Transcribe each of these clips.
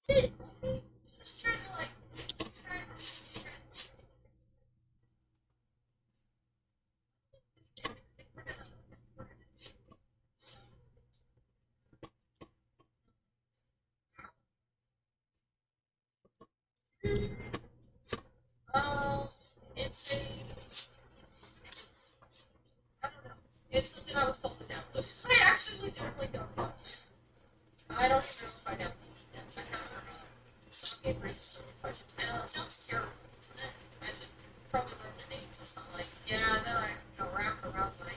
Sit. Just trying to like. Um, it's a. It's, I don't know. It's something I was told to download. I actually legitimately don't know. I don't even know if I downloaded it. I have some game raises so many questions. I know it sounds terrible, doesn't it? I should probably learn the name just not like, yeah, and then I wrap it around my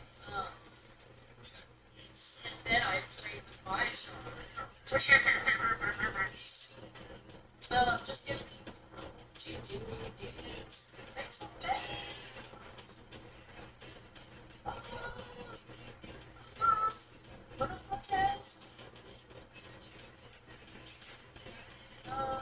and then I played with my song. Just give me GG. Thanks all day. Buenas noches. Uh,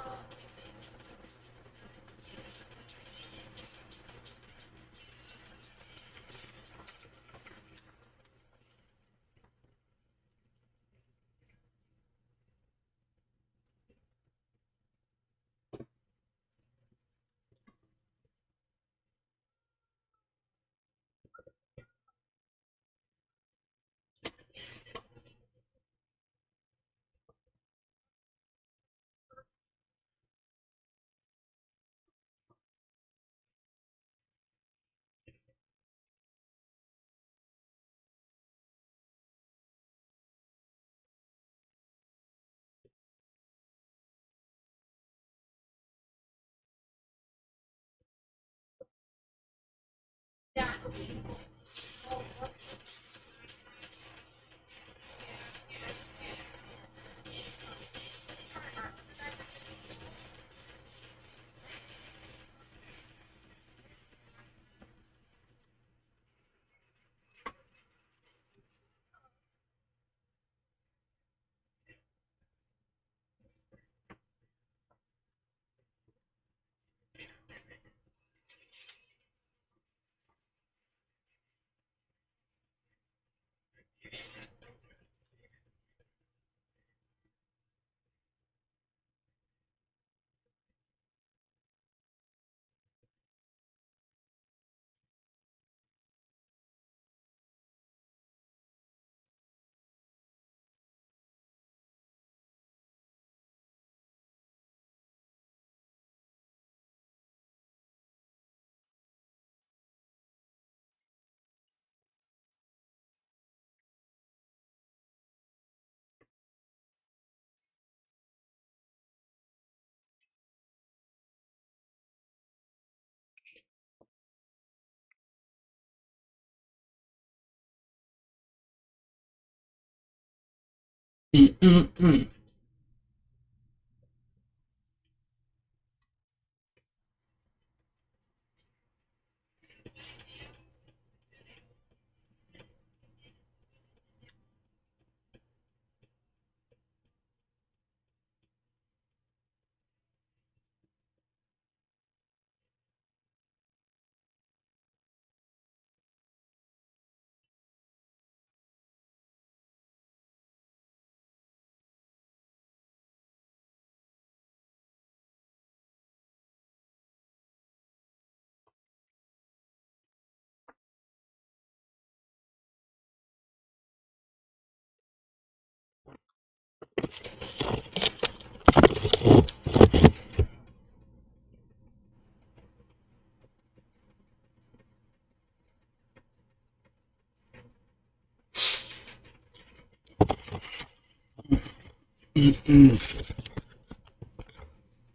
yeah. Mm-mm-mm.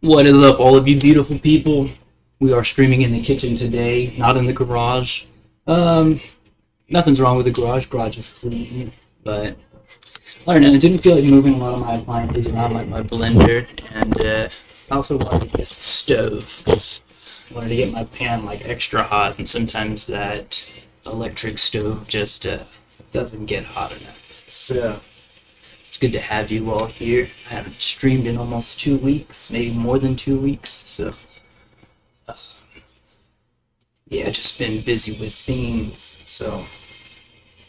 What is up, all of you beautiful people? We are streaming in the kitchen today, not in the garage. Um, Nothing's wrong with the garage. Garage is clean, but I don't know. I didn't feel like moving a lot of my appliances around, like my blender, and I also wanted to use the stove because I wanted to get my pan like extra hot, and sometimes that electric stove just doesn't get hot enough. So it's good to have you all here. I haven't streamed in almost 2 weeks, maybe more than 2 weeks. So, uh, yeah, just been busy with things. So,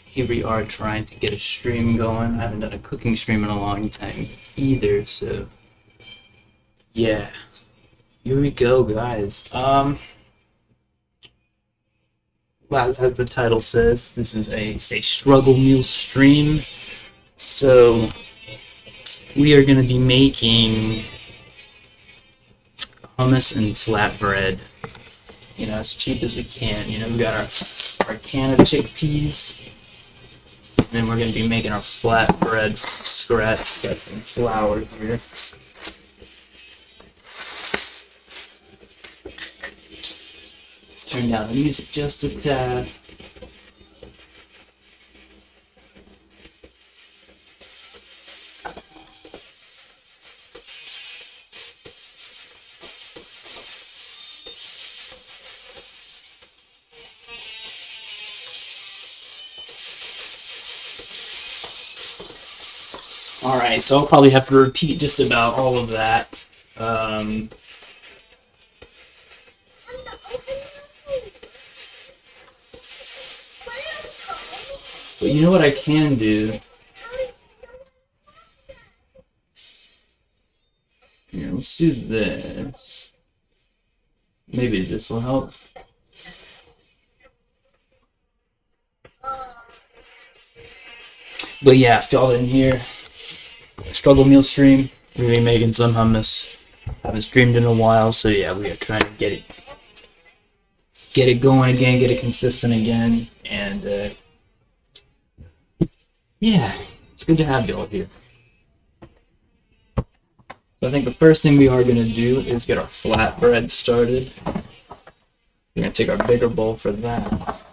here we are trying to get a stream going. I haven't done a cooking stream in a long time either. So, Yeah, here we go, guys. Well, as the title says, this is a struggle meal stream. So we are going to be making hummus and flatbread. You know, as cheap as we can. You know, we got our can of chickpeas. And then we're going to be making our flatbread from scratch. Got some flour here. Let's turn down the music just a tad. Alright, so I'll probably have to repeat just about all of that. But you know what I can do? Here, let's do this. Maybe this will help. But yeah, filled in here. Struggle meal stream. We're gonna be making some hummus. Haven't streamed in a while, so yeah, we are trying to get it going again, get it consistent again, and yeah, it's good to have y'all here. So I think the first thing we are gonna do is get our flatbread started. We're gonna take our bigger bowl for that.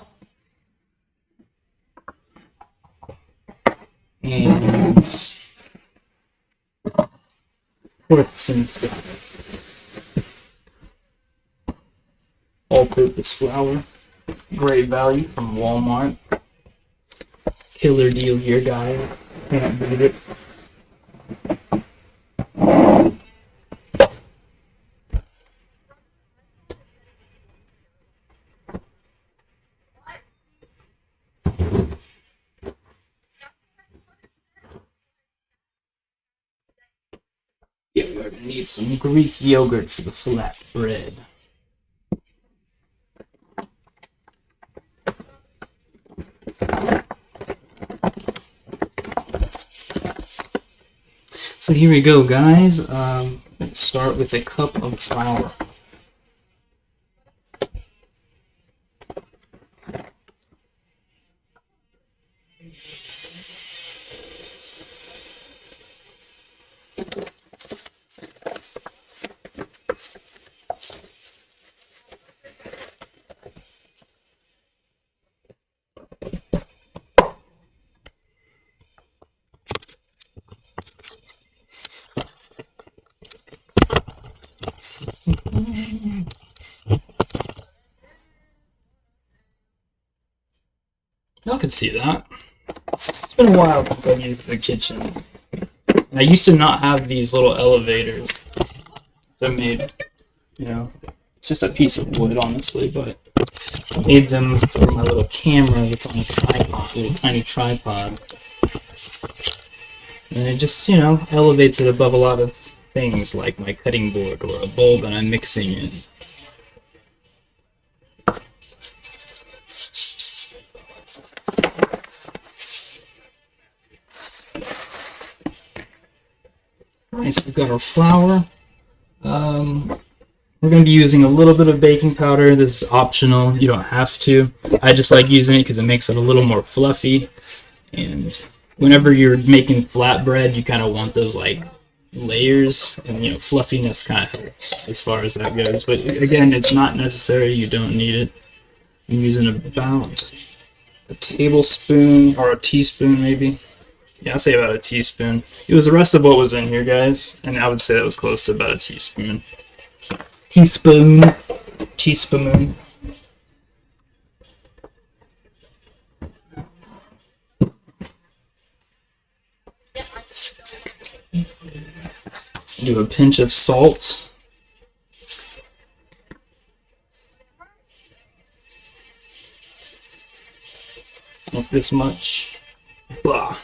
And pour some all-purpose flour. Great value from Walmart. Killer deal here, guys. Can't beat it. Yeah, we're gonna need some Greek yogurt for the flatbread. So here we go, guys. Let's start with a cup of flour. Y'all can see that. It's been a while since I've used the kitchen. And I used to not have these little elevators that made, you know, it's just a piece of wood, honestly, but I made them for my little camera that's on a tripod, a little tiny tripod. And it just, you know, elevates it above a lot of things like my cutting board or a bowl that I'm mixing in. Alright, so we've got our flour. We're going to be using a little bit of baking powder. This is optional. You don't have to. I just like using it because it makes it a little more fluffy. And whenever you're making flatbread, you kind of want those like layers, and you know, fluffiness kind of helps as far as that goes. But again, it's not necessary. You don't need it. I'm using about a tablespoon or a teaspoon, maybe. Yeah, I'll say about a teaspoon. It was the rest of what was in here, guys, and I would say that was close to about a teaspoon. Teaspoon. Do a pinch of salt. Like this much. Blah.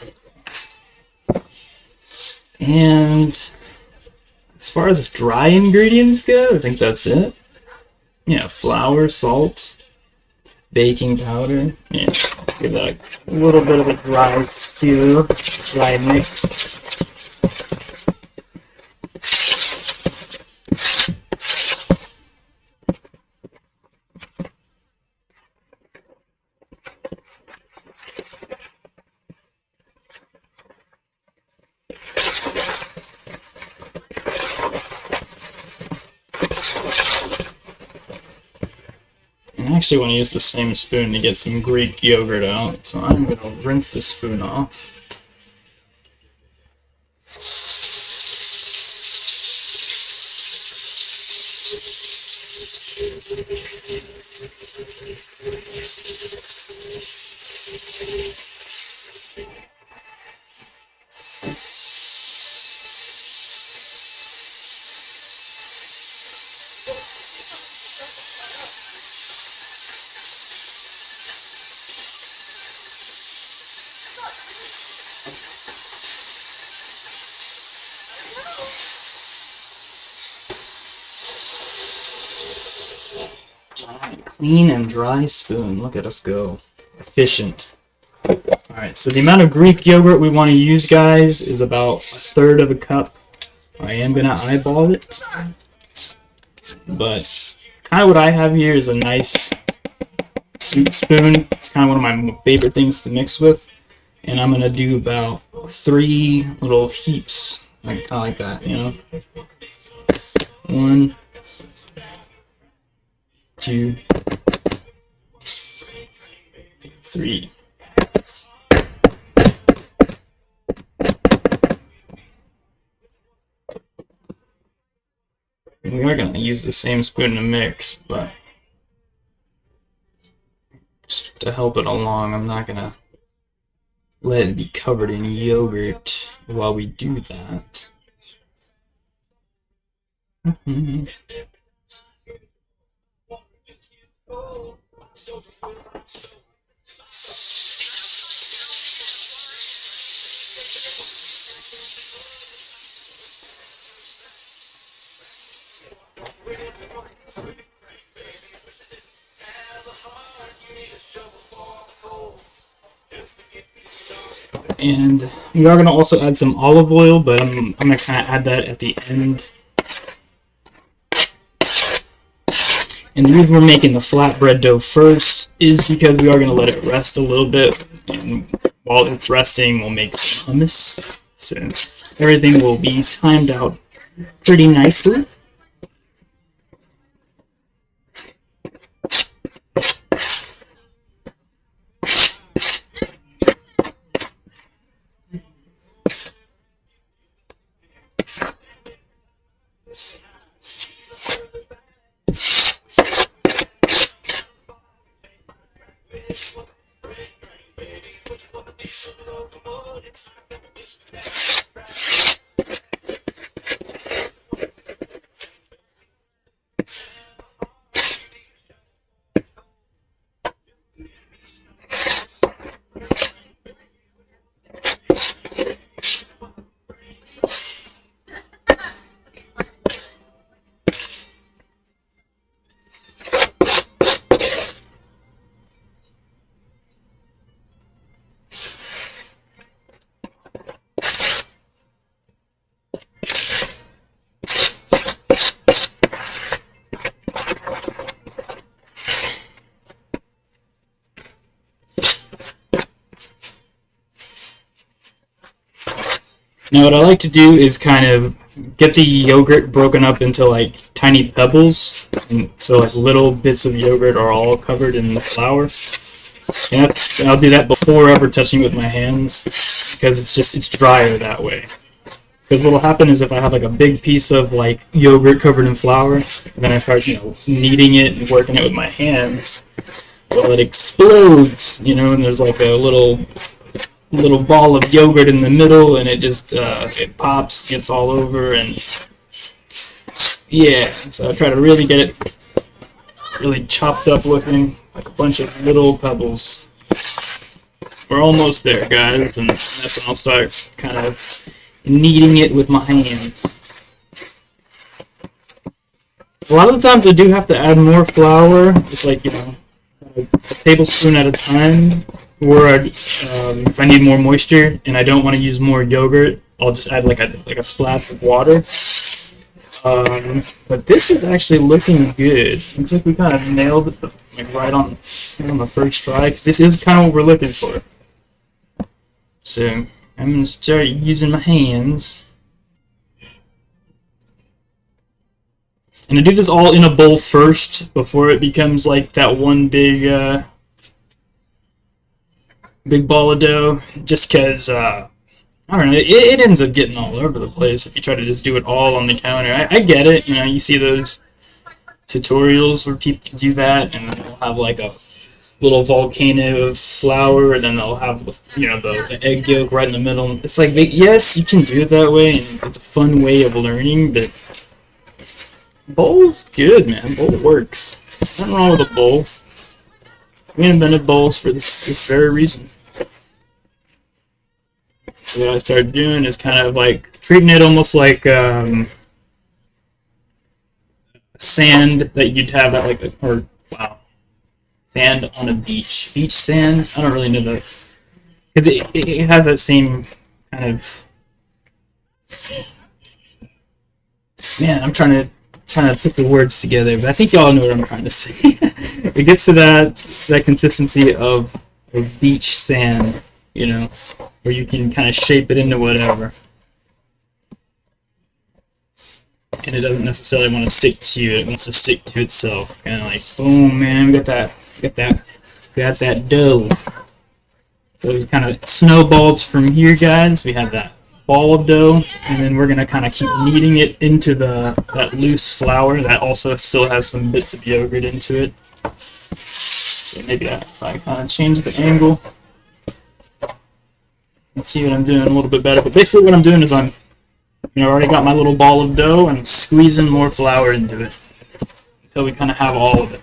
And As far as dry ingredients go, I think that's it. Yeah, flour, salt, baking powder. Yeah, give that a little bit of a dry stew, dry mix. I actually want to use the same spoon to get some Greek yogurt out, so I'm going to rinse the spoon off. Alright, clean and dry spoon. Look at us go. Efficient. Alright, so the amount of Greek yogurt we want to use, guys, is about 1/3 of a cup. I am going to eyeball it. But kind of what I have here is a nice soup spoon. It's kind of one of my favorite things to mix with. And I'm going to do about 3 little heaps, like kind of like that, you know? 1, 2, 3. We are going to use the same spoon to mix, but just to help it along, I'm not going to let it be covered in yogurt while we do that. And we are going to also add some olive oil, but I'm going to kind of add that at the end. And the reason we're making the flatbread dough first is because we are going to let it rest a little bit. And while it's resting, we'll make some hummus. So everything will be timed out pretty nicely. Now what I like to do is kind of get the yogurt broken up into like tiny pebbles, and so like little bits of yogurt are all covered in the flour. And I'll do that before ever touching it with my hands, because it's drier that way. Because what will happen is if I have like a big piece of like yogurt covered in flour, and then I start kneading it and working it with my hands, well, it explodes, and there's like a little ball of yogurt in the middle, and it just it pops, gets all over, and yeah. So I try to really get it really chopped up looking, like a bunch of little pebbles. We're almost there, guys, and that's when I'll start kind of kneading it with my hands. A lot of the times I do have to add more flour, just like, a tablespoon at a time. Or if I need more moisture and I don't want to use more yogurt, I'll just add like a splash of water. But this is actually looking good. Looks like we kind of nailed it like right on the first try, because this is kind of what we're looking for. So I'm gonna start using my hands. And I do this all in a bowl first before it becomes like that one big ball of dough, just because I don't know, it ends up getting all over the place if you try to just do it all on the counter. I get it, you see those tutorials where people do that, and they'll have like a little volcano of flour, and then they'll have the egg yolk right in the middle. It's like, yes, you can do it that way, and it's a fun way of learning, but bowl's good, man. Bowl works. Nothing wrong with a bowl. We invented bowls for this very reason. So what I started doing is kind of like treating it almost like sand that you'd have at sand on a beach. Beach sand? I don't really know that. Because it has that same kind of... Man, I'm trying to put the words together, but I think y'all know what I'm trying to say. It gets to that consistency of beach sand, where you can kind of shape it into whatever. And it doesn't necessarily want to stick to you, it wants to stick to itself. Kind of like, boom, man, we got that dough. So it's kind of snowballs from here, guys. We have that ball of dough, and then we're gonna kind of keep kneading it into that loose flour that also still has some bits of yogurt into it. So maybe if I kind of change the angle, let's see what I'm doing a little bit better. But basically, what I'm doing is I'm, already got my little ball of dough, and I'm squeezing more flour into it until we kind of have all of it.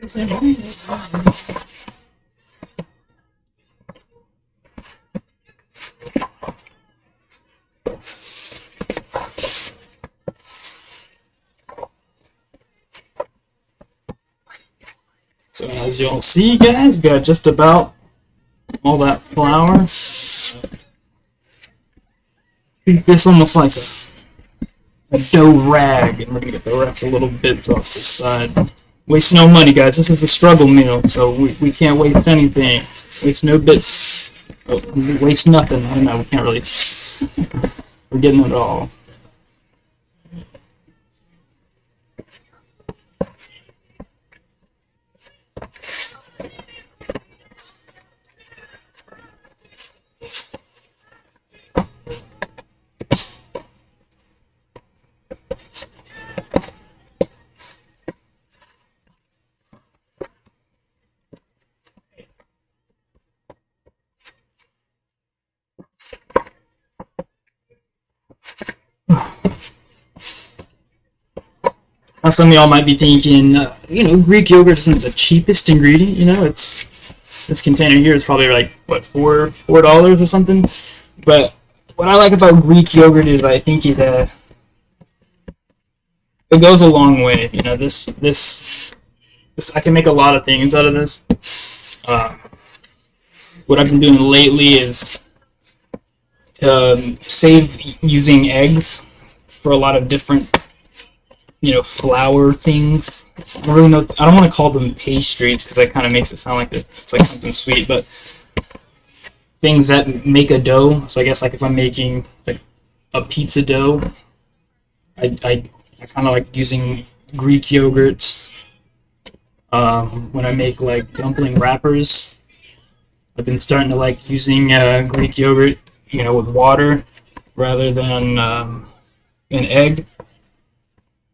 So as you'll see, guys, we got just about all that flour. Treat this almost like a dough rag, and we're gonna get the rest of little bits off the side. Waste no money, guys. This is a struggle meal, so we can't waste anything. Waste no bits. Oh, waste nothing. I don't know. We can't really. We're getting it all. Now some of y'all might be thinking, Greek yogurt isn't the cheapest ingredient. This container here is probably like what $4 or something. But what I like about Greek yogurt is I think it goes a long way. This I can make a lot of things out of this. What I've been doing lately is to save using eggs for a lot of different flour things. I don't really know. I don't want to call them pastries because that kind of makes it sound like it's like something sweet. But things that make a dough. So I guess like if I'm making like a pizza dough, I kind of like using Greek yogurt. When I make like dumpling wrappers, I've been starting to like using Greek yogurt, with water rather than an egg,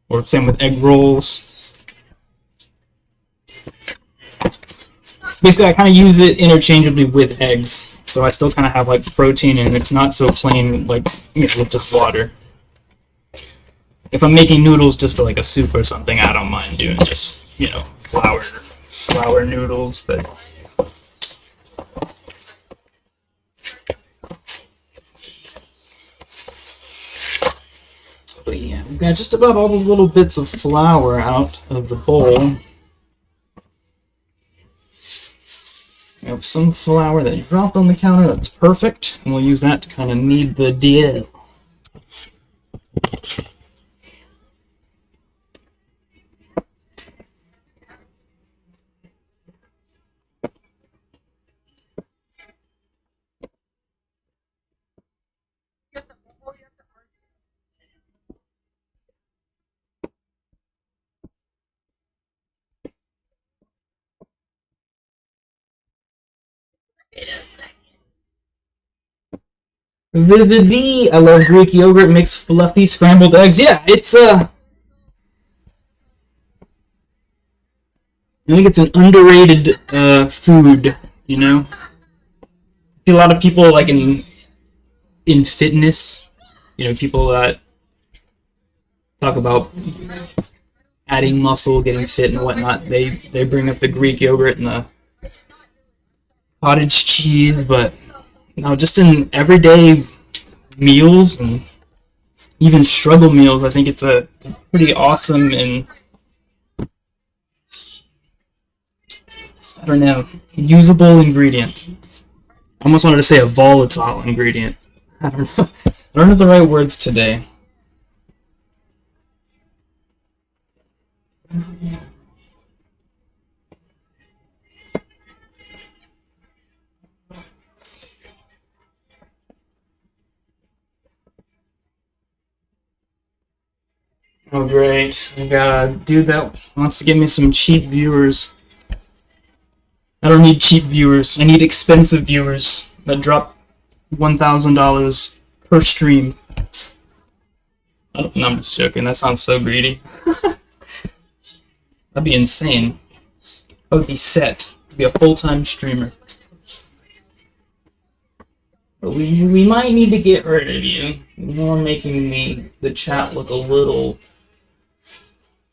or same with egg rolls. Basically, I kind of use it interchangeably with eggs, so I still kind of have like protein, and it's not so plain like with just water. If I'm making noodles just for like a soup or something, I don't mind doing just flour noodles, but yeah, we've got just about all the little bits of flour out of the bowl. We have some flour that dropped on the counter. That's perfect, and we'll use that to kind of knead the dough. Vivid, I love Greek yogurt makes fluffy scrambled eggs. Yeah, I think it's an underrated food. I see a lot of people like in fitness. People that talk about adding muscle, getting fit, and whatnot. They bring up the Greek yogurt and the cottage cheese, but just in everyday meals and even struggle meals, I think it's a pretty awesome and, I don't know, usable ingredient. I almost wanted to say a volatile ingredient. I don't know. I don't have the right words today. Oh, great. I got a dude that wants to give me some cheap viewers. I don't need cheap viewers. I need expensive viewers that drop $1,000 per stream. Oh, no, I'm just joking. That sounds so greedy. That'd be insane. I would be set. I'd be a full-time streamer. But we might need to get rid of you. You're making the chat look a little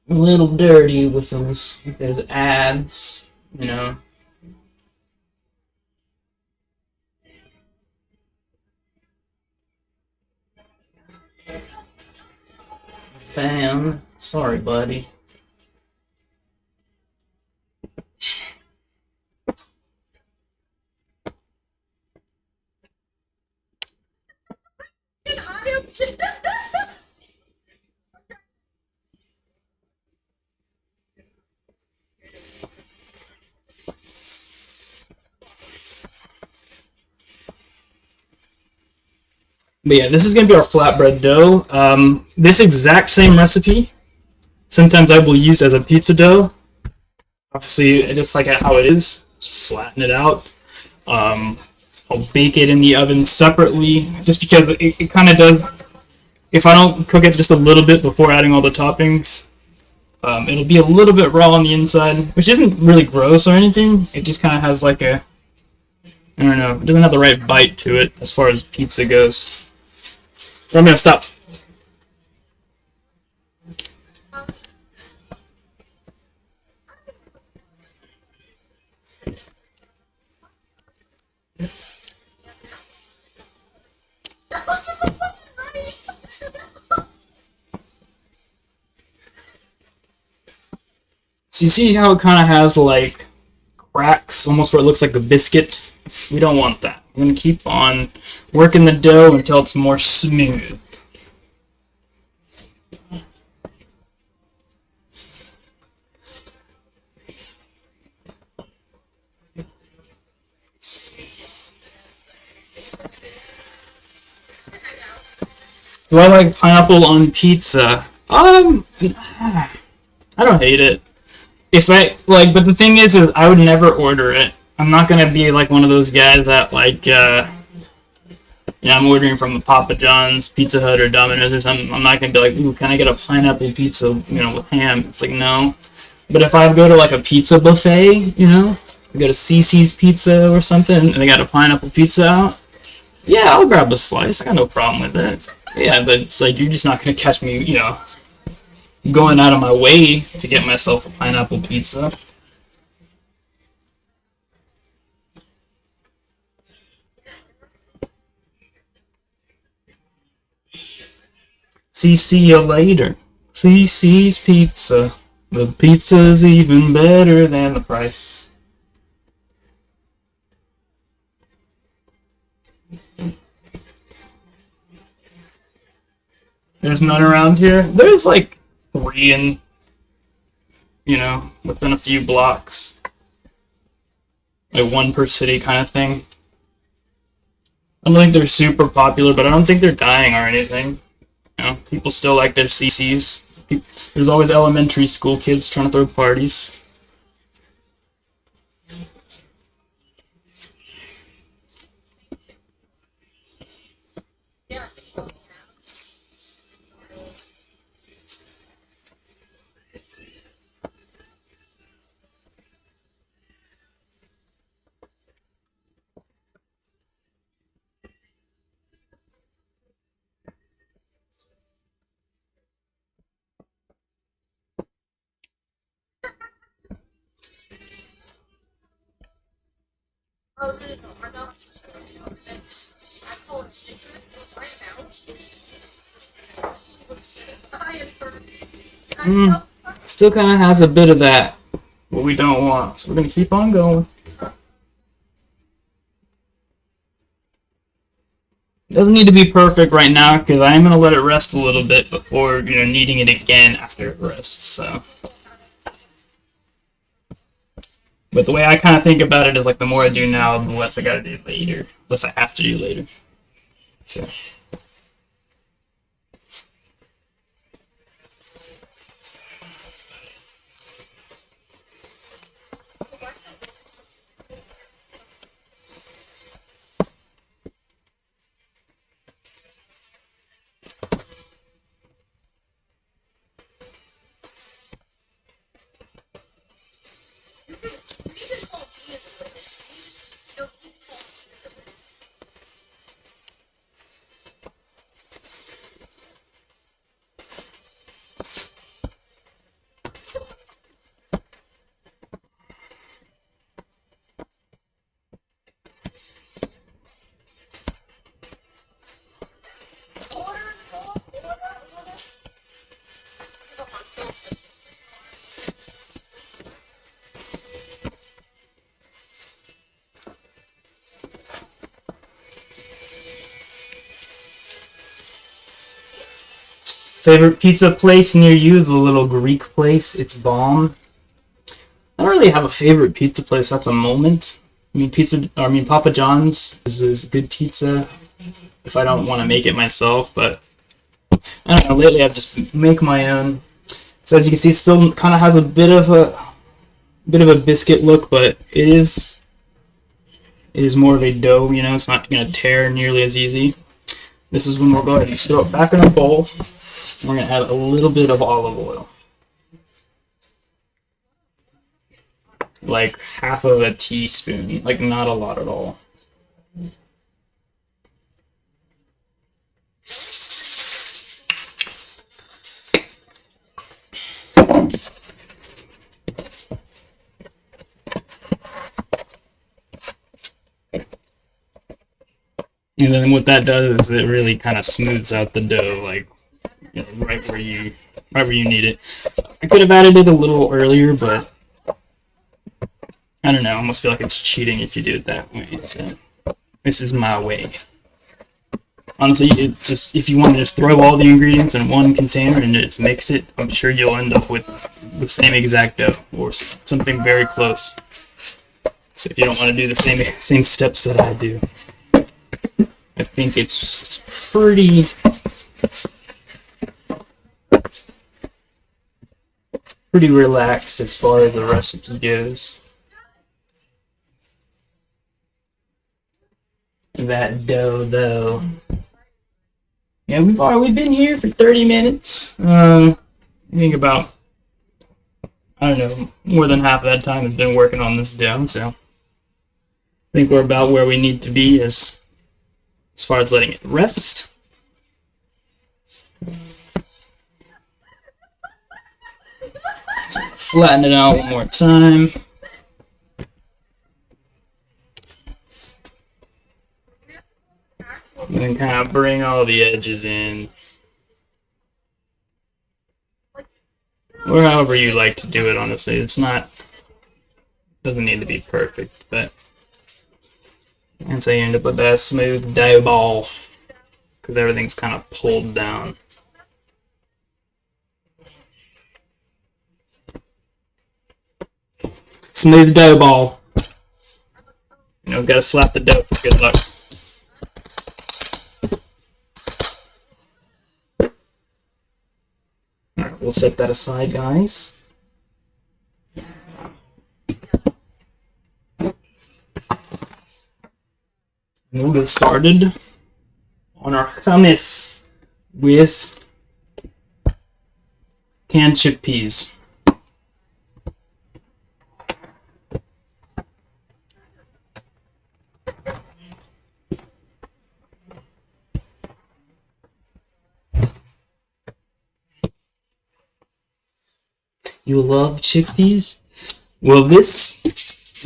dirty with those ads. Bam. Sorry, buddy. But yeah, this is going to be our flatbread dough. This exact same recipe, sometimes I will use as a pizza dough. Obviously, just like how it is, just flatten it out. I'll bake it in the oven separately, just because it kind of does. If I don't cook it just a little bit before adding all the toppings, it'll be a little bit raw on the inside, which isn't really gross or anything. It just kind of has like I don't know, it doesn't have the right bite to it as far as pizza goes. But I'm gonna stop. So you see how it kind of has like cracks, almost where it looks like a biscuit? We don't want that. We're going to keep on working the dough until it's more smooth. Do I like pineapple on pizza? I don't hate it. If I like, but the thing is I would never order it. I'm not gonna be like one of those guys that like, I'm ordering from a Papa John's, Pizza Hut, or Domino's or something. I'm not gonna be like, ooh, can I get a pineapple pizza, with ham? It's like no. But if I go to like a pizza buffet, I go to CC's Pizza or something, and they got a pineapple pizza out, yeah, I'll grab a slice. I got no problem with it. Yeah, but it's like you're just not gonna catch me, going out of my way to get myself a pineapple pizza. See you later. CC's Pizza. The pizza's even better than the price. There's none around here. There's like 3 in, within a few blocks. Like 1 per city kind of thing. I don't think they're super popular, but I don't think they're dying or anything. People still like their CC's. There's always elementary school kids trying to throw parties. Yeah. Oh, no, I'm not. I call it Stitcher. My house. Still kind of has a bit of that, what we don't want. So we're going to keep on going. It doesn't need to be perfect right now because I am going to let it rest a little bit before, needing it again after it rests. So, but the way I kind of think about it is like the more I do now, the less I got to do later. Less I have to do later. So. Favorite pizza place near you? The little Greek place. It's bomb. I don't really have a favorite pizza place at the moment. Papa John's is good pizza if I don't want to make it myself, but I don't know, lately I've just make my own. So as you can see, it still kind of has a bit of a biscuit look, but it is more of a dough, it's not going to tear nearly as easy. This is when we'll go ahead and throw it back in a bowl. We're going to add a little bit of olive oil. Like half of a teaspoon, like not a lot at all. And then what that does is it really kind of smooths out the dough, like right where you need it. I could have added it a little earlier, but I don't know. I almost feel like it's cheating if you do it that way. So this is my way. Honestly, if you want to just throw all the ingredients in one container and just mix it, I'm sure you'll end up with the same exact dough or something very close. So if you don't want to do the same steps that I do, I think it's pretty pretty relaxed as far as the recipe goes. That dough, though. Yeah, we've been here for 30 minutes. I think about, I don't know, more than half of that time has been working on this dough, so I think we're about where we need to be as far as letting it rest. So flatten it out one more time. And then kind of bring all the edges in. Or however you like to do it, honestly. It's not, doesn't need to be perfect, but and so you end up with that smooth dough ball because everything's kind of pulled down. Smooth dough ball. You know, gotta slap the dough. Good luck. Alright, we'll set that aside, guys. We'll get started on our hummus with canned chickpeas. You love chickpeas? Well, this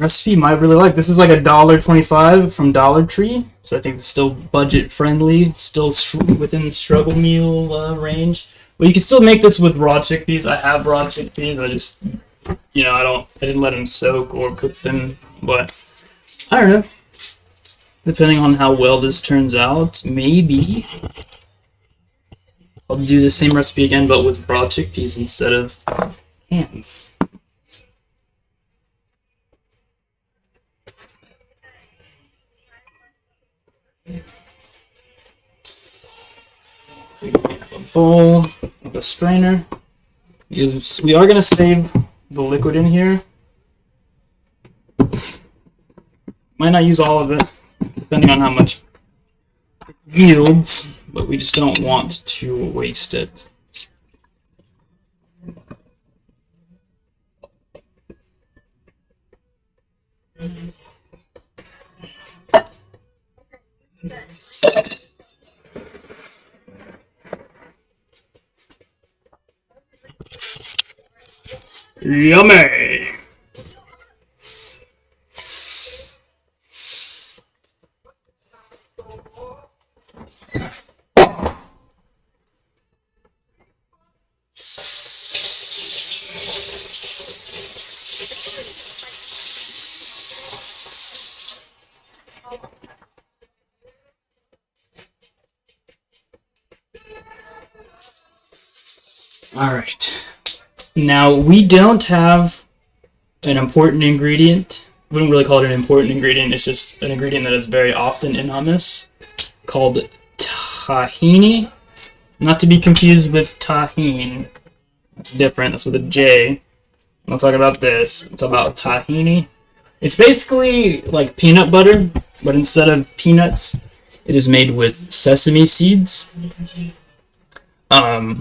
recipe you might really like. This is like $1.25 from Dollar Tree, so I think it's still budget friendly, still within struggle meal range. But you can still make this with raw chickpeas. I have raw chickpeas. I just, you know, I didn't let them soak or cook them, but I don't know. Depending on how well this turns out, maybe I'll do the same recipe again, but with raw chickpeas instead of canned. So you have a bowl, a strainer. We are going to save the liquid in here. Might not use all of it, depending on how much it yields, but we just don't want to waste it. Yummy! Alright. Now, we don't have an important ingredient. We wouldn't really call it an important ingredient. It's just an ingredient that is very often in hummus called tahini. Not to be confused with tahine. That's different. That's with a J. I'll talk about this. It's about tahini. It's basically like peanut butter, but instead of peanuts, it is made with sesame seeds.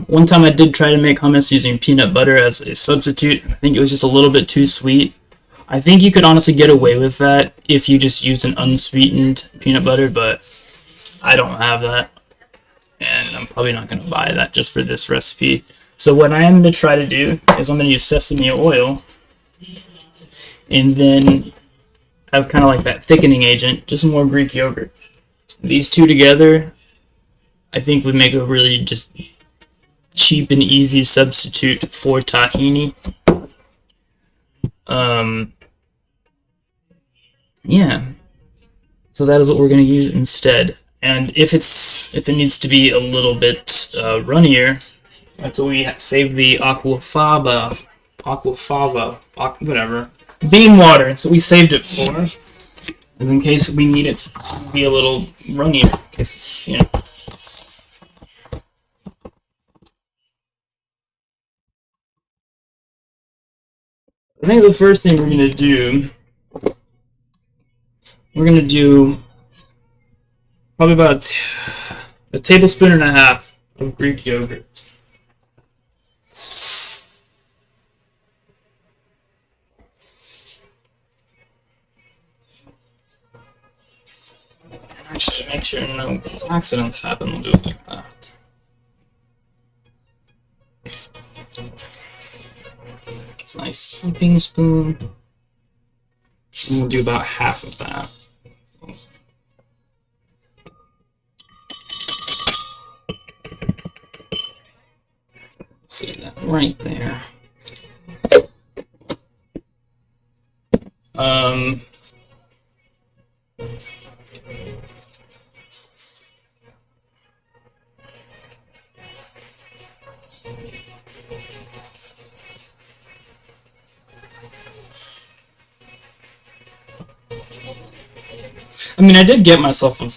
One time I did try to make hummus using peanut butter as a substitute. I think it was just a little bit too sweet. I think you could honestly get away with that if you just used an unsweetened peanut butter, but I don't have that, and I'm probably not going to buy that just for this recipe. So what I am going to try to do is I'm going to use sesame oil, and then as kind of like that thickening agent, just some more Greek yogurt. These two together, I think would make a really just cheap and easy substitute for tahini. Yeah, so that is what we're going to use instead. And if it needs to be a little bit runnier, that's what we save the aquafaba, whatever, bean water. So we saved it for, is in case we need it to be a little runnier, in case it's, you know. I think the first thing we're gonna do probably about a tablespoon and a half of Greek yogurt. Actually, make sure no accidents happen. We'll do it like that. It's a nice heaping spoon. And we'll do about half of that. See that right there. I mean, I did get myself a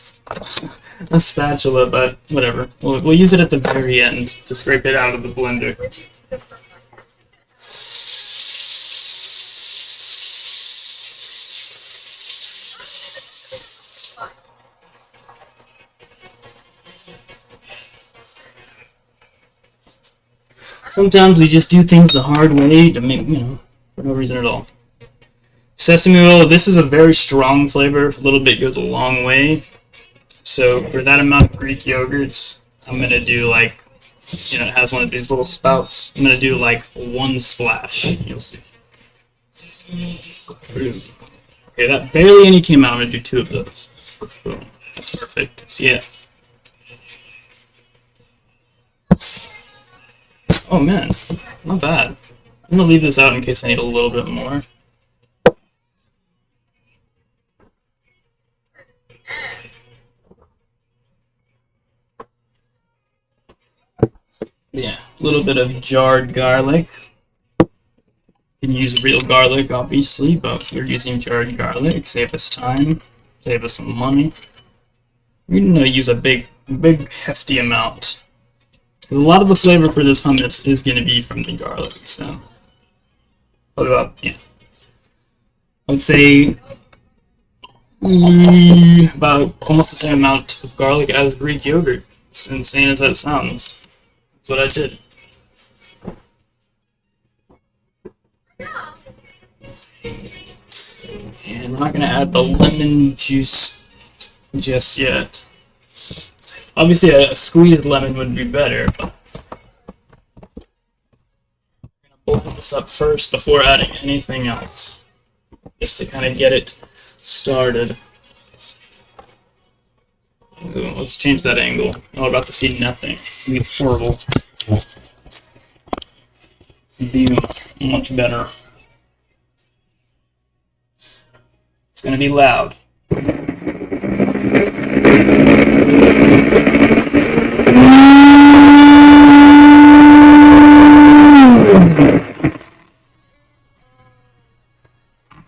spatula, but whatever. We'll use it at the very end to scrape it out of the blender. Sometimes we just do things the hard way to make, for no reason at all. Sesame oil, this is a very strong flavor. A little bit goes a long way. So for that amount of Greek yogurt, I'm going to do like, it has one of these little spouts. I'm going to do like one splash. You'll see. Okay, that barely any came out. I'm going to do 2 of those. Boom. That's perfect. So yeah. Oh man, not bad. I'm going to leave this out in case I need a little bit more. Yeah, a little bit of jarred garlic. You can use real garlic, obviously, but we're using jarred garlic. Save us time, save us some money. We're gonna use a big, hefty amount. A lot of the flavor for this hummus is gonna be from the garlic. So, what about I would say about almost the same amount of garlic as Greek yogurt. As insane as that sounds. That's what I did. And we're not going to add the lemon juice just yet. Obviously, a squeezed lemon would be better, but we're going to blend this up first before adding anything else, just to kind of get it started. Ooh, let's change that angle. We're about to see nothing. It's going to be horrible. View much better. It's going to be loud.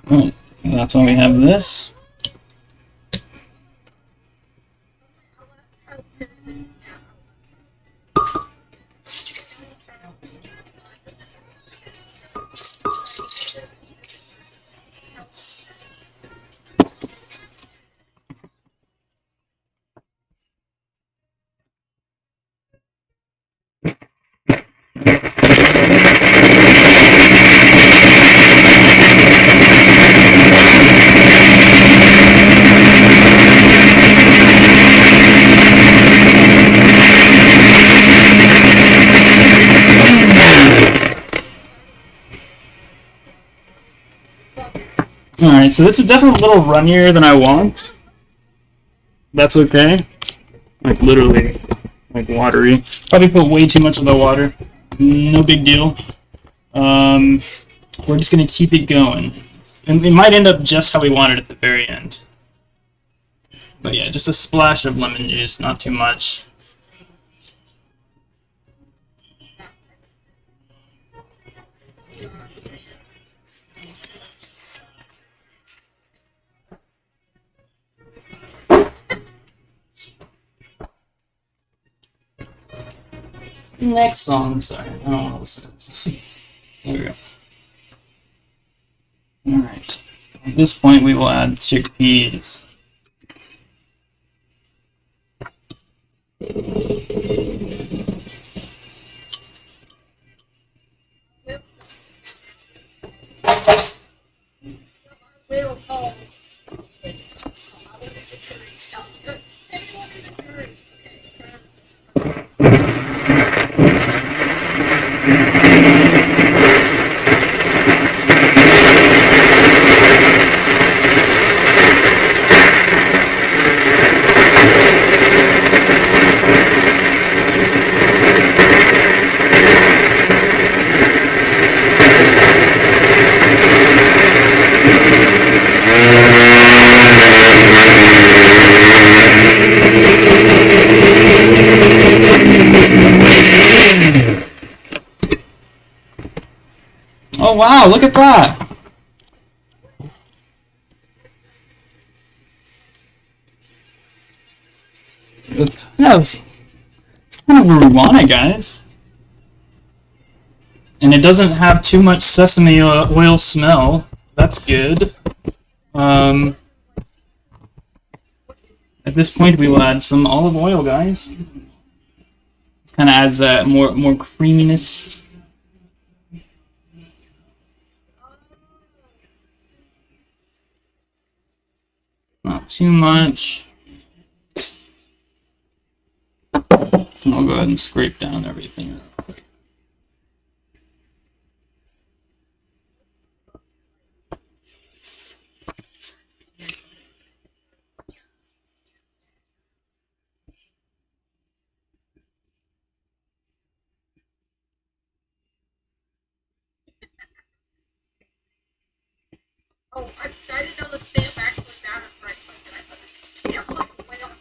Right. That's why we have this. Alright, so this is definitely a little runnier than I want. That's okay. Like, literally, like, watery. Probably put way too much of the water. No big deal. We're just gonna keep it going. And it might end up just how we want it at the very end. But yeah, just a splash of lemon juice, not too much. Next song, sorry, I don't know what this is. There we go. At this point, we will add chickpeas. Will call. I want to get the jury. Sounds good. Take one to the jury. Oh wow, look at that! It's kind of what we wanted, guys. And it doesn't have too much sesame oil smell. That's good. At this point, we will add some olive oil, guys. It kind of adds that more creaminess. Not too much. And I'll go ahead and scrape down everything. Oh, I didn't know the stamp actually mattered right click, and I thought this stamp was way off.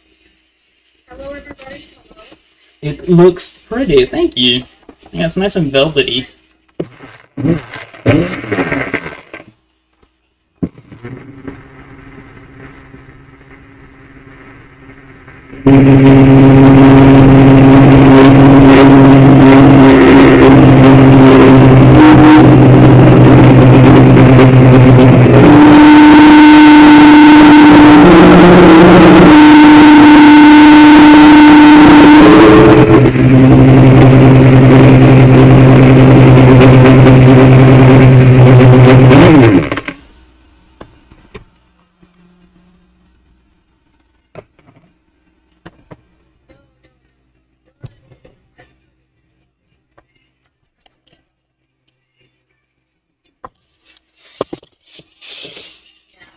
Hello, everybody. Hello. It looks pretty, thank you. Yeah, it's nice and velvety.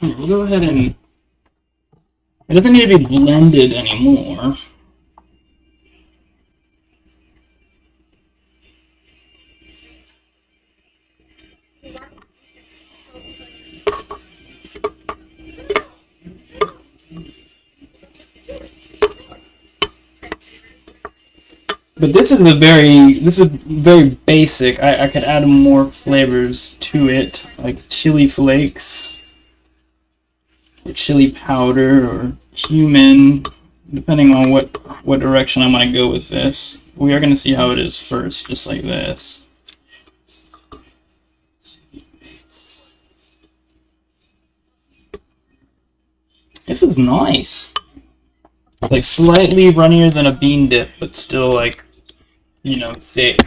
We'll go ahead and... It doesn't need to be blended anymore. But this is very basic. I could add more flavors to it, like chili flakes, or chili powder, or cumin, depending on what direction I want to go with this. We are going to see how it is first, just like this. This is nice. Like slightly runnier than a bean dip, but still like, you know, thick.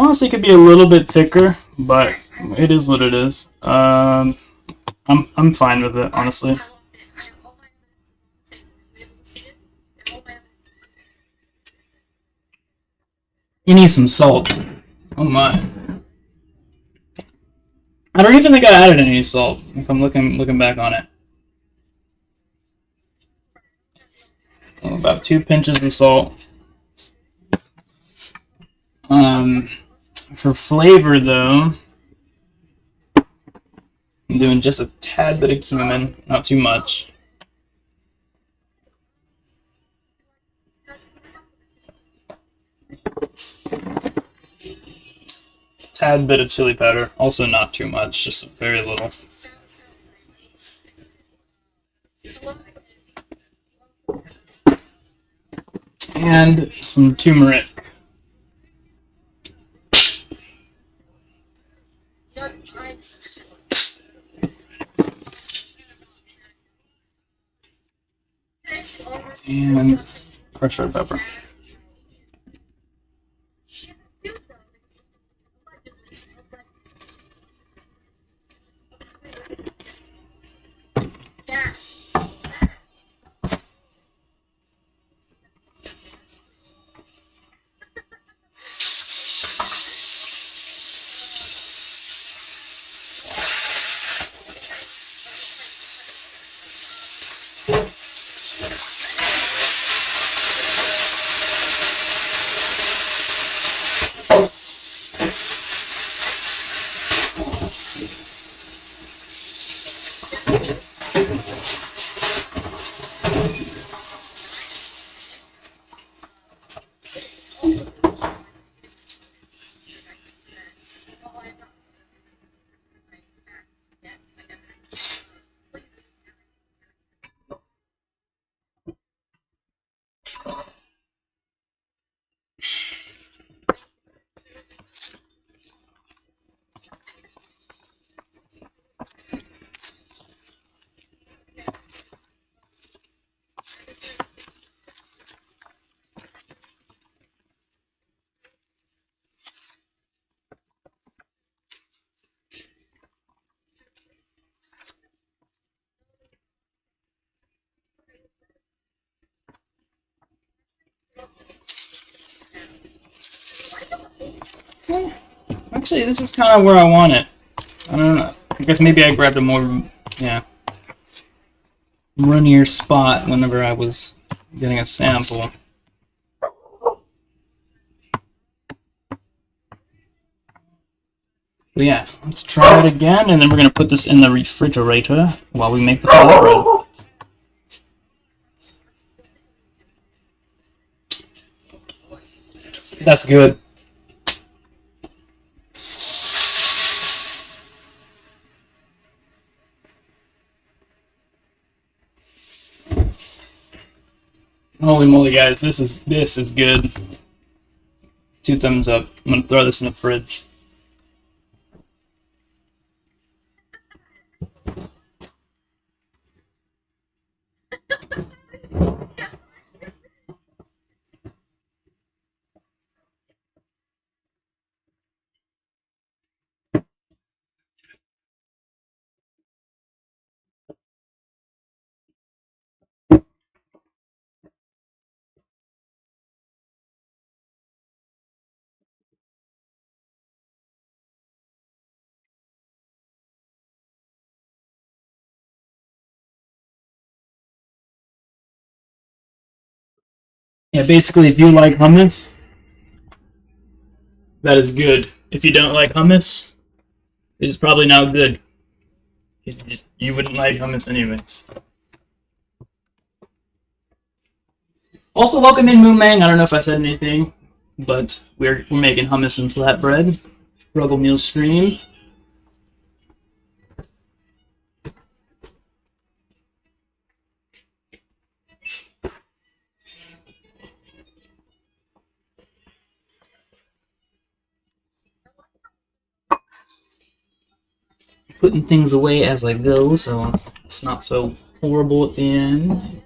honestly could be a little bit thicker, but it is what it is. I'm fine with it, honestly. I loved it. I have all my evidence on the table. Are you able to see it? And all my evidence. You need some salt. Oh my. I don't even think I added any salt. If I'm looking back on it. So about 2 pinches of salt. For flavor though, I'm doing just a tad bit of cumin, not too much. Tad bit of chili powder, also not too much, just very little. And some turmeric. And crushed red pepper. Yes. Actually, this is kind of where I want it. I don't know. I guess maybe I grabbed a more, yeah, runnier spot whenever I was getting a sample. But yeah, let's try it again, and then we're going to put this in the refrigerator while we make the flatbread. That's good. Holy moly, guys, this is good. 2 thumbs up. I'm going to throw this in the fridge. Yeah, basically, if you like hummus, that is good. If you don't like hummus, it is probably not good. You wouldn't like hummus anyways. Also, welcome in Moomang. I don't know if I said anything, but we're making hummus and flatbread. Struggle Meal stream. Putting things away as I go, so it's not so horrible at the end.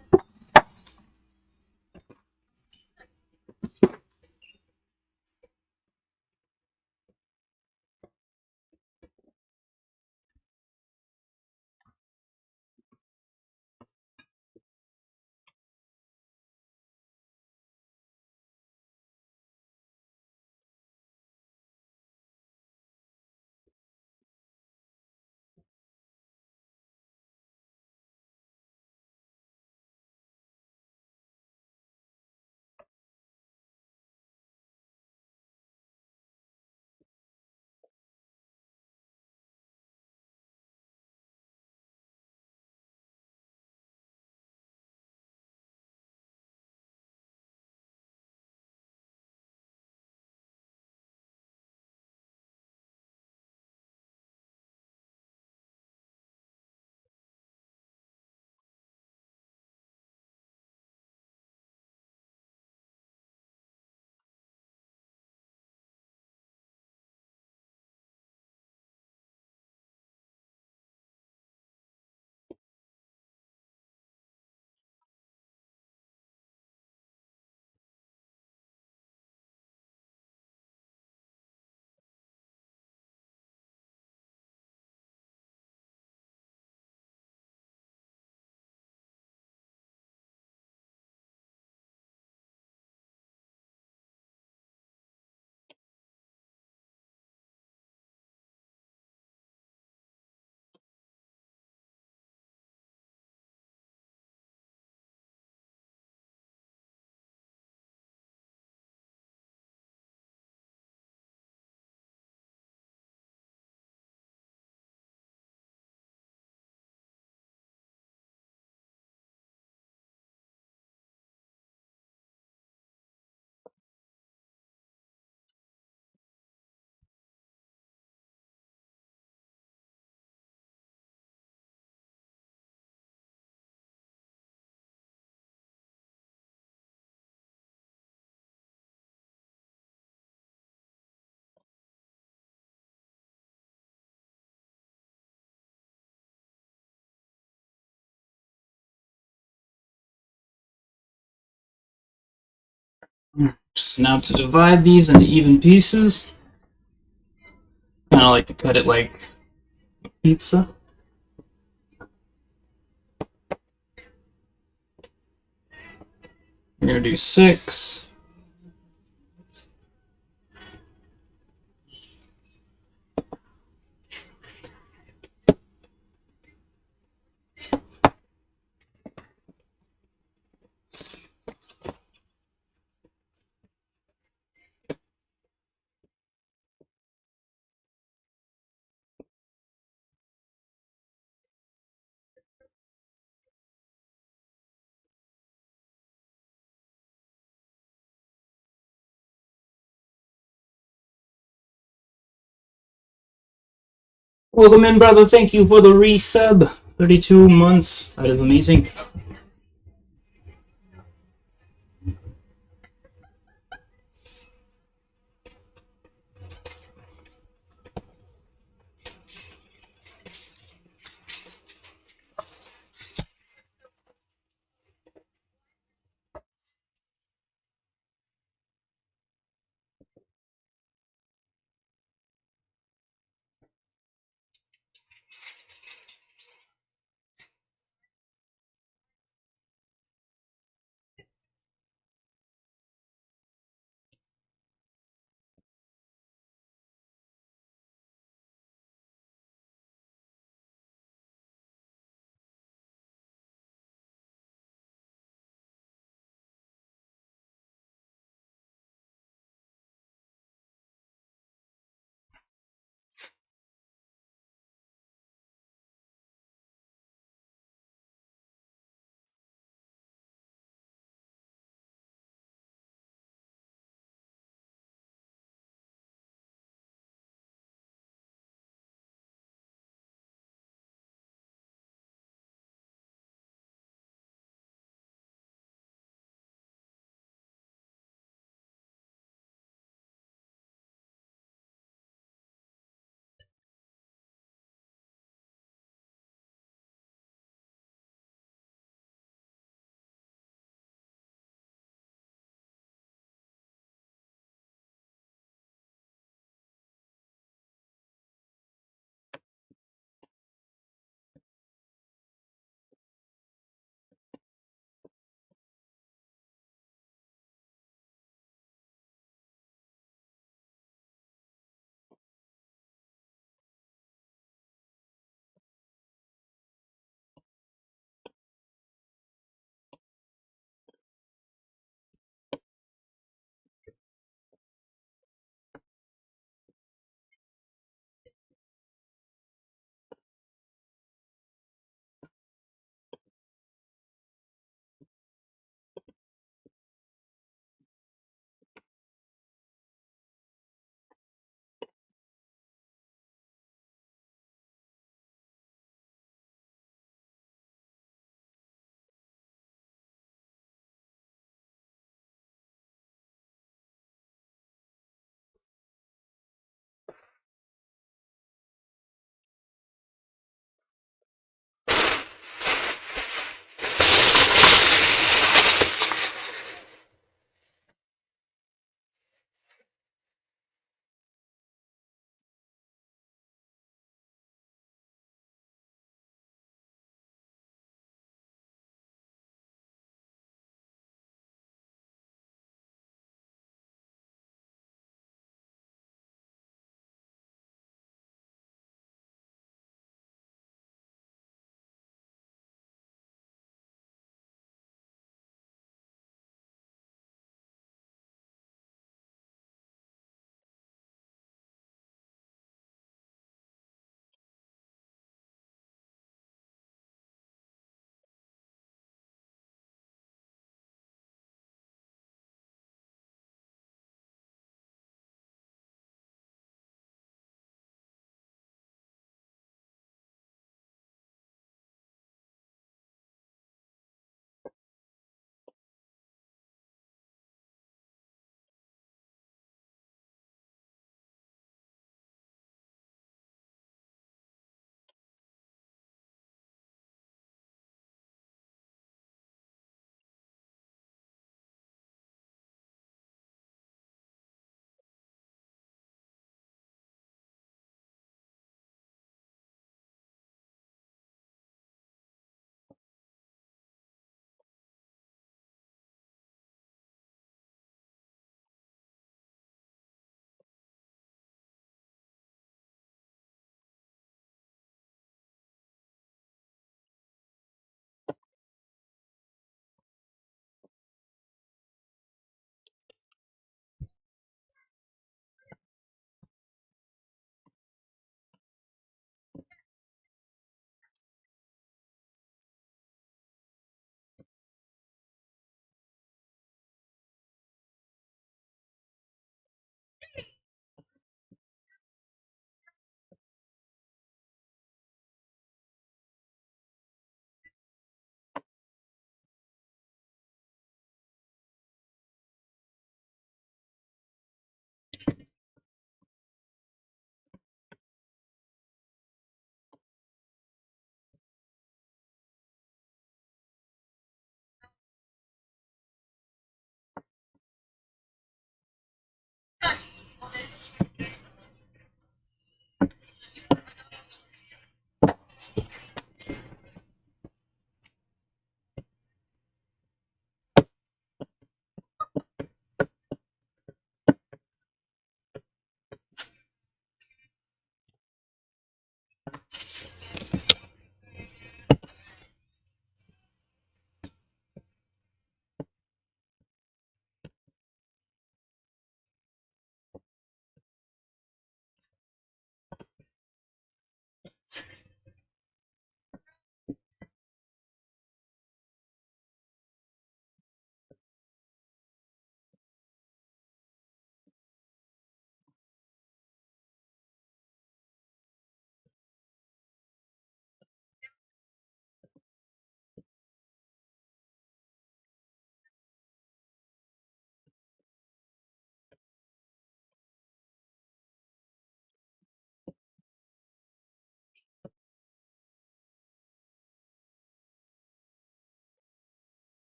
So now to divide these into even pieces, kind of like to cut it like pizza. We're gonna do 6. Welcome in, brother. Thank you for the resub. 32 months. That is amazing.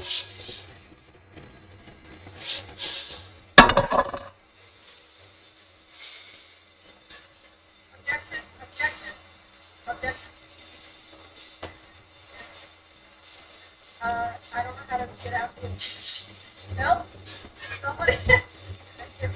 Objection, objection, objection. I don't know how to get out the objection. Nope. Somebody. Thank you.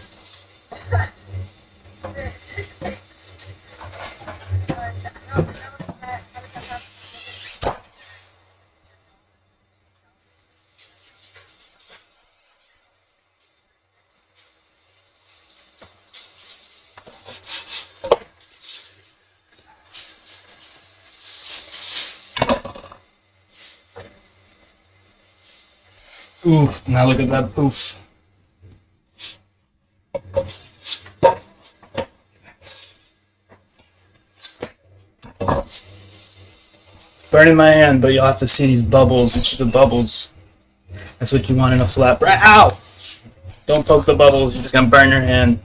Oof, now look at that poof. Burning my hand, but you'll have to see these bubbles. It's the bubbles. That's what you want in a flat. Ow! Don't poke the bubbles. You're just gonna burn your hand.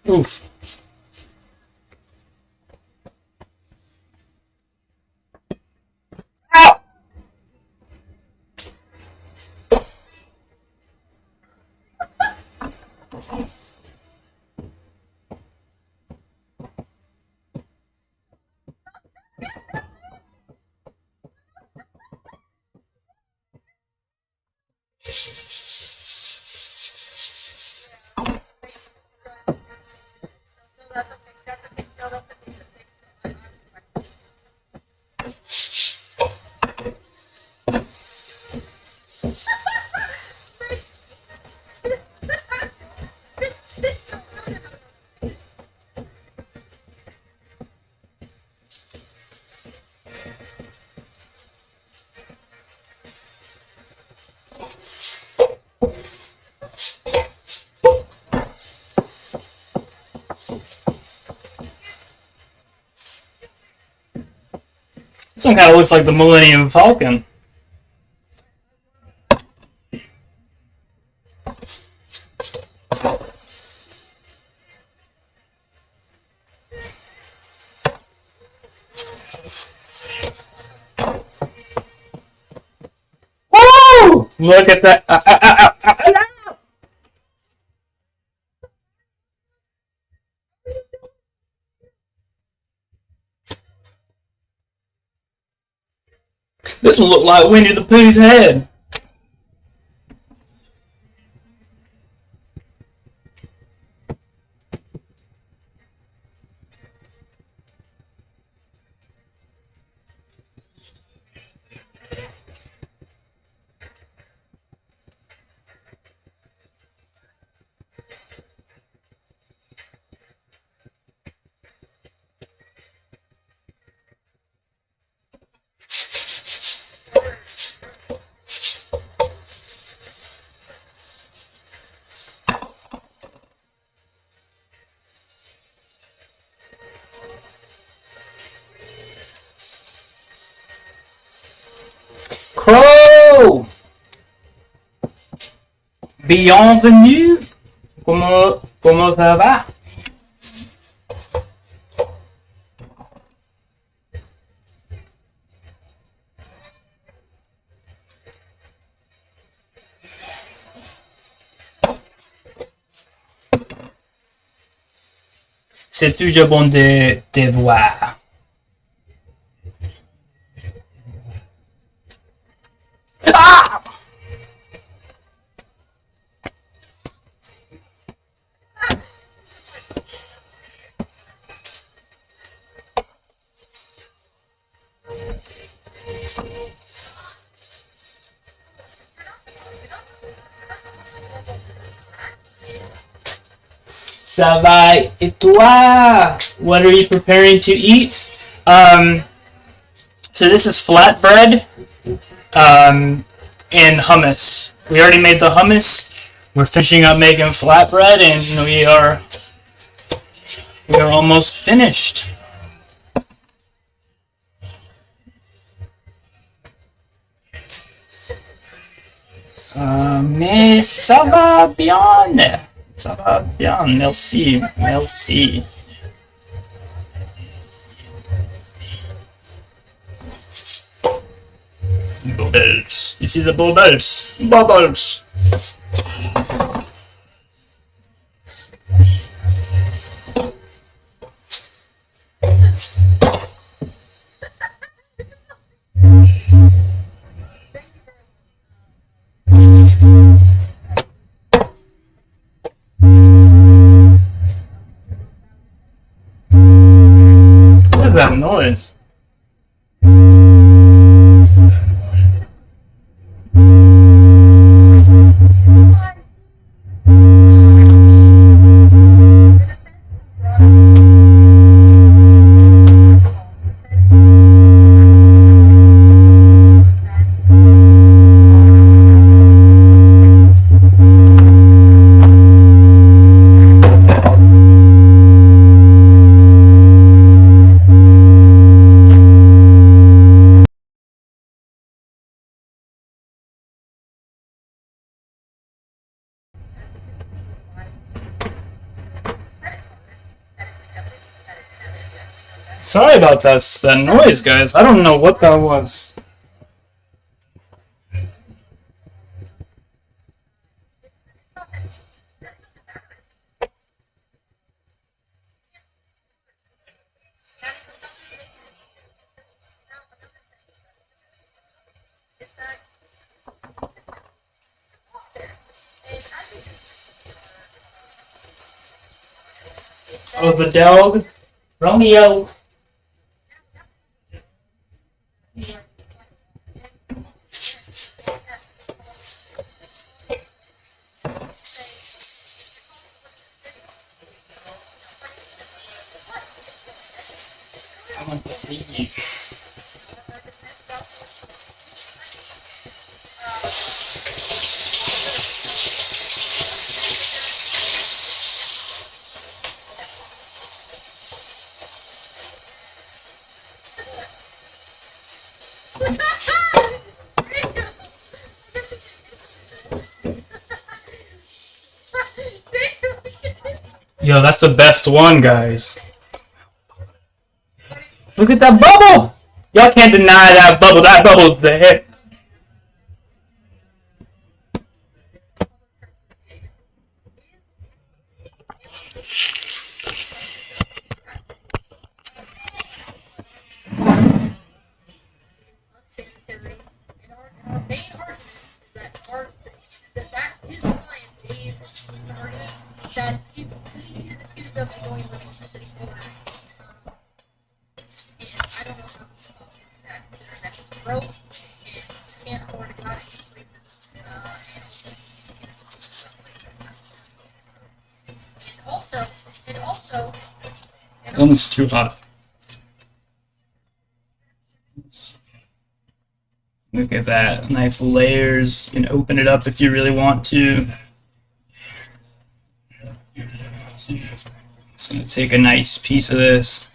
Oof. Ow! This one kind of looks like the Millennium Falcon. Woo! Look at that. This one looked like Winnie the Pooh's head. Hello! Bienvenue! Comment ça va? C'est toujours bon de te voir. Ah! Ça va, et toi? What are you preparing to eat? So this is flatbread and hummus. We already made the hummus. We're finishing up making flatbread, and we are almost finished. Mais ça va bien. Ça va bien, merci, merci. Bubbles. You see the bubbles? Bubbles. What is that noise? Sorry about that noise, guys. I don't know what that was. Oh, the dog? Romeo. I want to see you. Yo, that's the best one, guys. Look at that bubble! Y'all can't deny that bubble. That bubble's there. Unsanitary. And our main argument is that his client believes in the argument that he is accused of illegally living in the city border. And I don't know how he's supposed to do that, considering that he's broke and can't afford to go out of his places. And also, Almost too hot. Look at that. Nice layers. You can open it up if you really want to. Just gonna take a nice piece of this.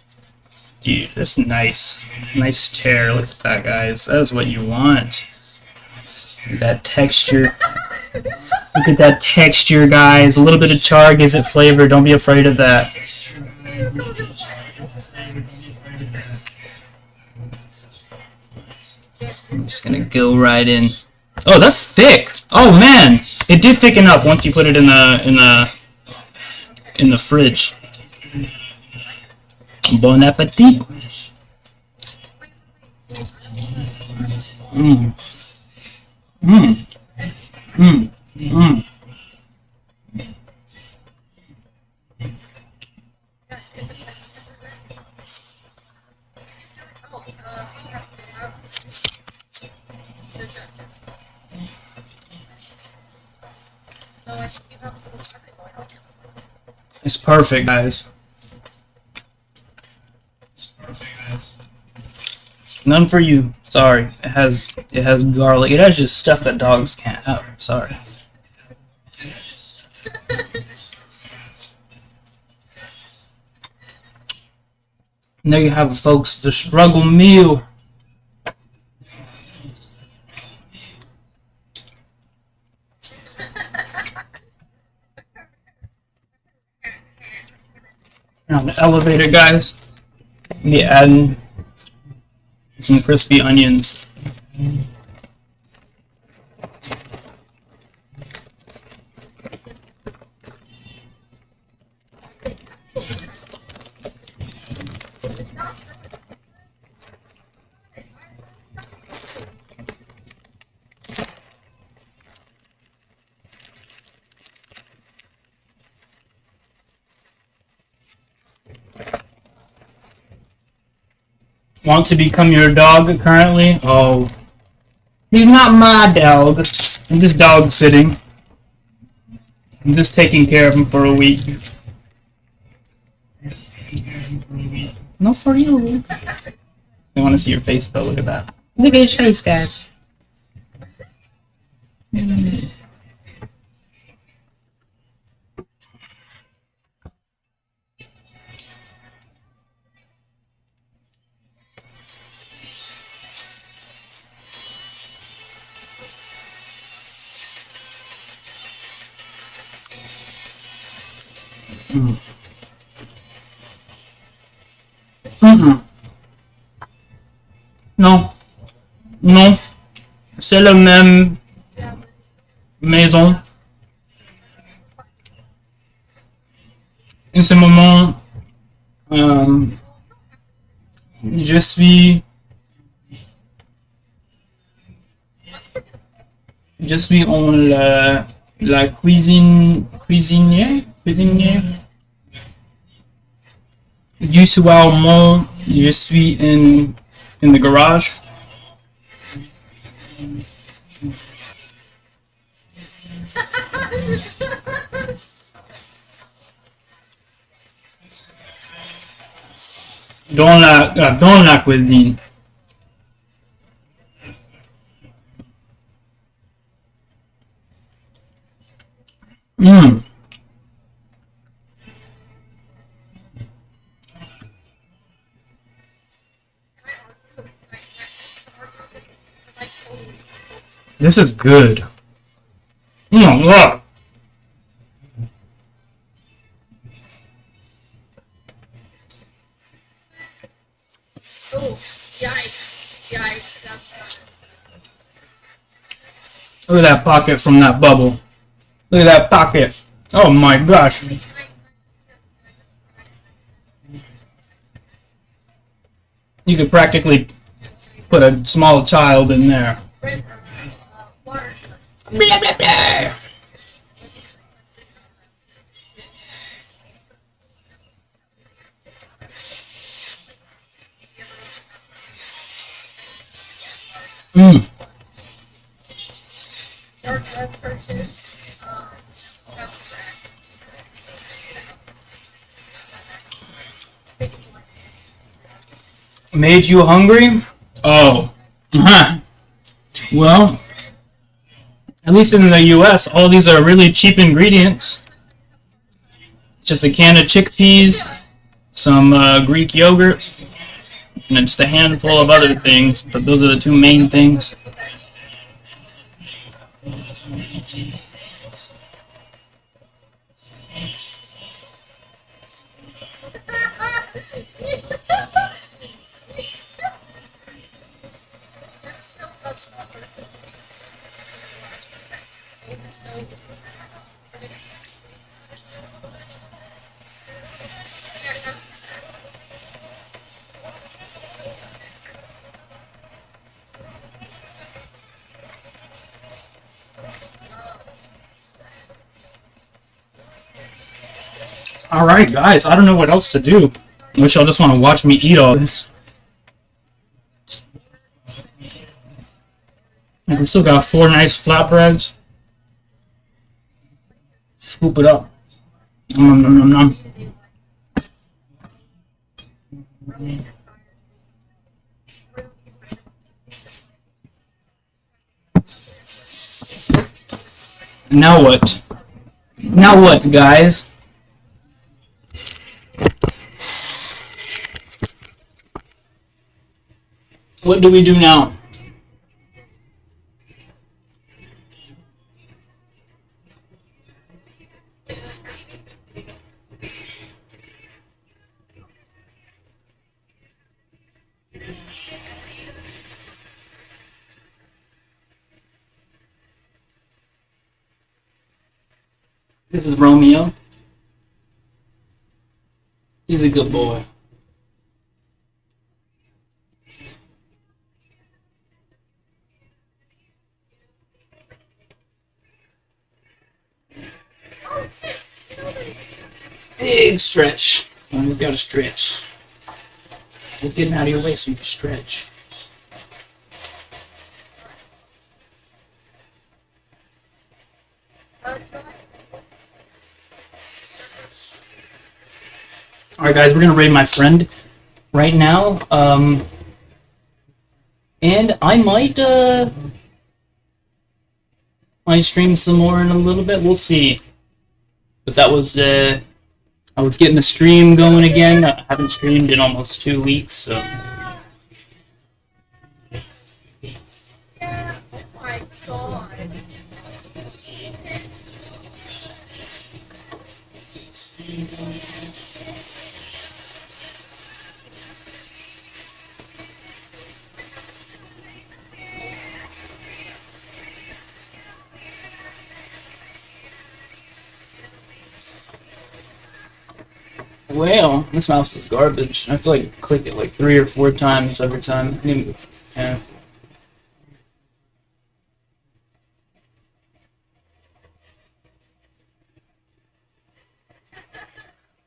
Dude, that's nice. Nice tear. Look at that, guys. That is what you want. Look at that texture. Look at that texture, guys. A little bit of char gives it flavor. Don't be afraid of that. I'm just gonna go right in. Oh, that's thick. Oh man, it did thicken up once you put it in the fridge. Bon appetit. Mmm. Mmm. Mmm. Mmm. It's perfect, guys. None for you. Sorry. It has garlic. It has just stuff that dogs can't have. Sorry. And there you have it, folks. The struggle meal. On the elevator, guys. Be adding some crispy onions. Want to become your dog currently? Oh, he's not my dog. I'm just dog sitting. I'm just taking care of him for a week. Not for you. I want to see your face though. Look at that. Look at his face, guys. Non. Non. C'est la même maison. En ce moment, je suis en la cuisinière. Usuellement, je suis in the garage. Dans la cuisine. This is good. Look. Oh, yikes. Yikes. That's Look at that pocket from that bubble. Look at that pocket. Oh my gosh. You could practically put a small child in there. water. Blah, blah, blah. Dark web purchase. Made you hungry? Oh. Well, at least in the US, all these are really cheap ingredients. Just a can of chickpeas, some Greek yogurt, and just a handful of other things, but those are the two main things. Alright, guys, I don't know what else to do. I wish y'all just want to watch me eat all this. And we still got 4 nice flatbreads. Scoop it up. Nom, nom, nom, nom. Now what? Now what, guys? What do we do now? This is Romeo. He's a good boy. Big stretch. Always gotta stretch. Just getting out of your way so you can stretch. Alright guys, we're gonna raid my friend right now. And I might stream some more in a little bit. We'll see. But that was I was getting the stream going again. I haven't streamed in almost 2 weeks, so. Yeah, oh my god. Well, this mouse is garbage. I have to like click it like 3 or 4 times every time. I mean, yeah.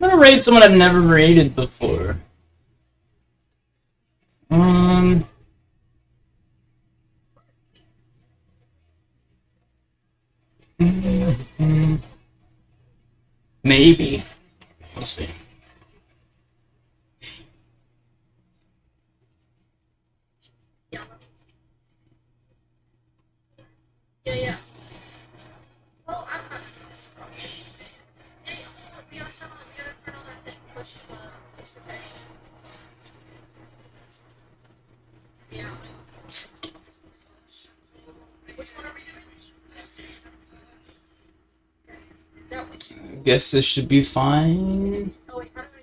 I'm gonna raid someone I've never raided before. Maybe. We'll see. Yeah. Well, I'm not sure. Yeah, we gotta turn on that thing. Push participation. Yeah. Which one are we doing? I guess this should be fine. Oh wait, how do I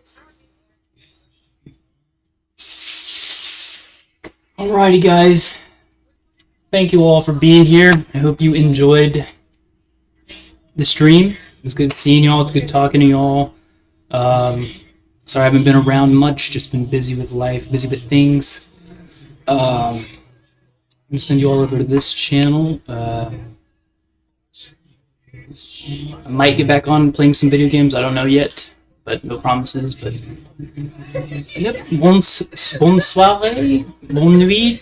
Alrighty guys. Thank you all for being here. I hope you enjoyed the stream. It was good seeing y'all. It's good talking to y'all. Sorry I haven't been around much. Just been busy with life, busy with things. I'm gonna send you all over to this channel. I might get back on playing some video games. I don't know yet, but no promises. But yep. Bonne soirée, bonne nuit.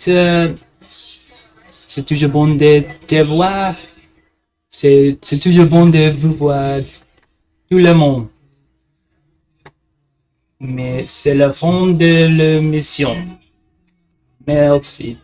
C'est toujours bon de te voir. C'est toujours bon de vous voir. Tout le monde. Mais c'est la fin de l'émission. Merci.